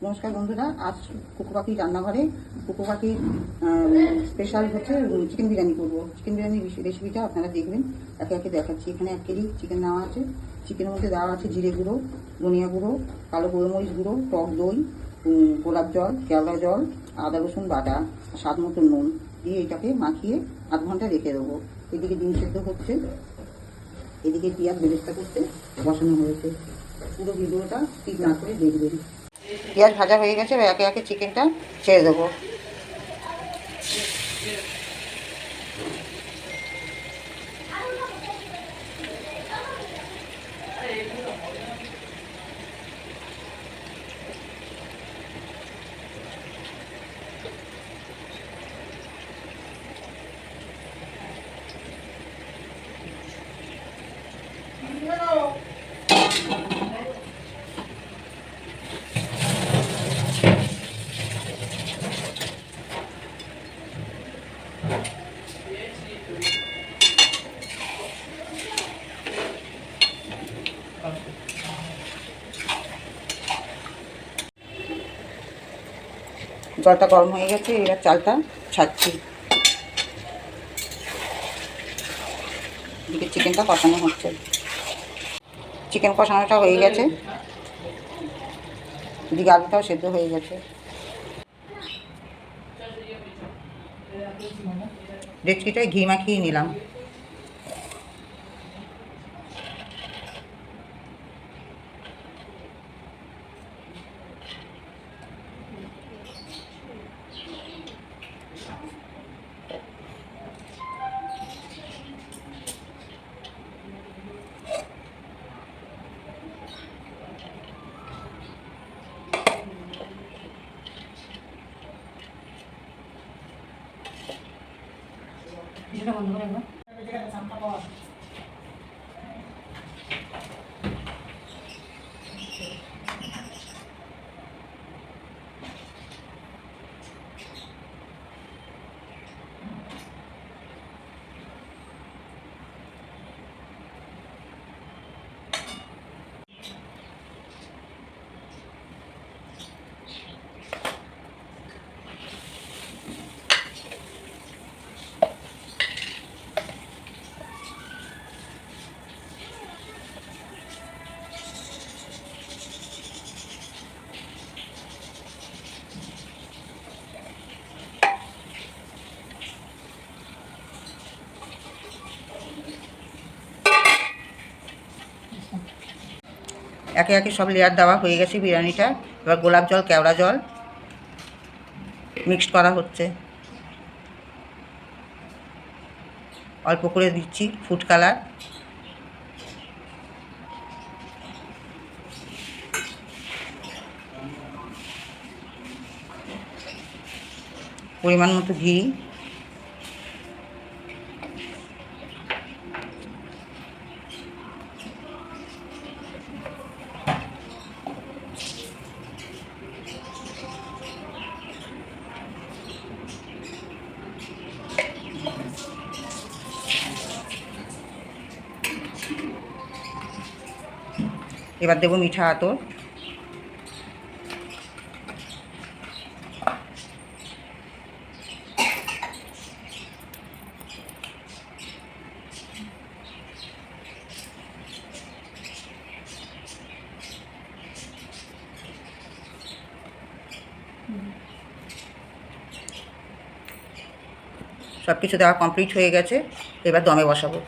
নমস্কার বন্ধুরা, আজ কুকু পাখির রান্নাঘরে কুকু পাখির স্পেশাল হচ্ছে চিকেন বিরিয়ানি করবো। চিকেন বিরিয়ানির রেসিপিটা আপনারা দেখবেন, একে একে দেখাচ্ছি। এখানে 1 কেজি চিকেন নেওয়া আছে। চিকেনের মধ্যে দেওয়া আছে জিরে গুঁড়ো, ধনিয়া গুঁড়ো, কালো গোলমরিচ গুঁড়ো, টক দই, গোলাপ জল, কেওড়া জল, আদা রসুন বাটা, স্বাদ মতো নুন দিয়ে এটাকে মাখিয়ে আধ ঘন্টা রেখে দেবো। এদিকে ডিম সেদ্ধ হচ্ছে, এদিকে পেঁয়াজ বেরেস্তা করতে বসানো হয়েছে। পুরো ভিডিওটা স্কিপ না করে দেখবেন। পেঁয়াজ ভাজা হয়ে গেছে, একে একে চিকেনটা ছেড়ে দেবো। জলটা গরম হয়ে গেছে, এবার চালটা ছাড়ছি। এদিকে চিকেনটা কষানো হচ্ছে। চিকেন কষানোটা হয়ে গেছে, এদিকে আলুটাও সেদ্ধ হয়ে গেছে। ডেচকিটায় ঘি মাখিয়ে নিলাম। একে একে সব লেয়ার দেওয়া হয়ে গেছে বিরিয়ানিটা। এবার গোলাপ জল, কেওড়া জল মিক্সড করা হচ্ছে। অল্প করে দিচ্ছি ফুড কালার। পরিমাণ মতো ঘি। এবার দেবো মিঠা আতর। সব কিছু দেওয়া কমপ্লিট হয়ে গেছে, এবার দমে বসাবো।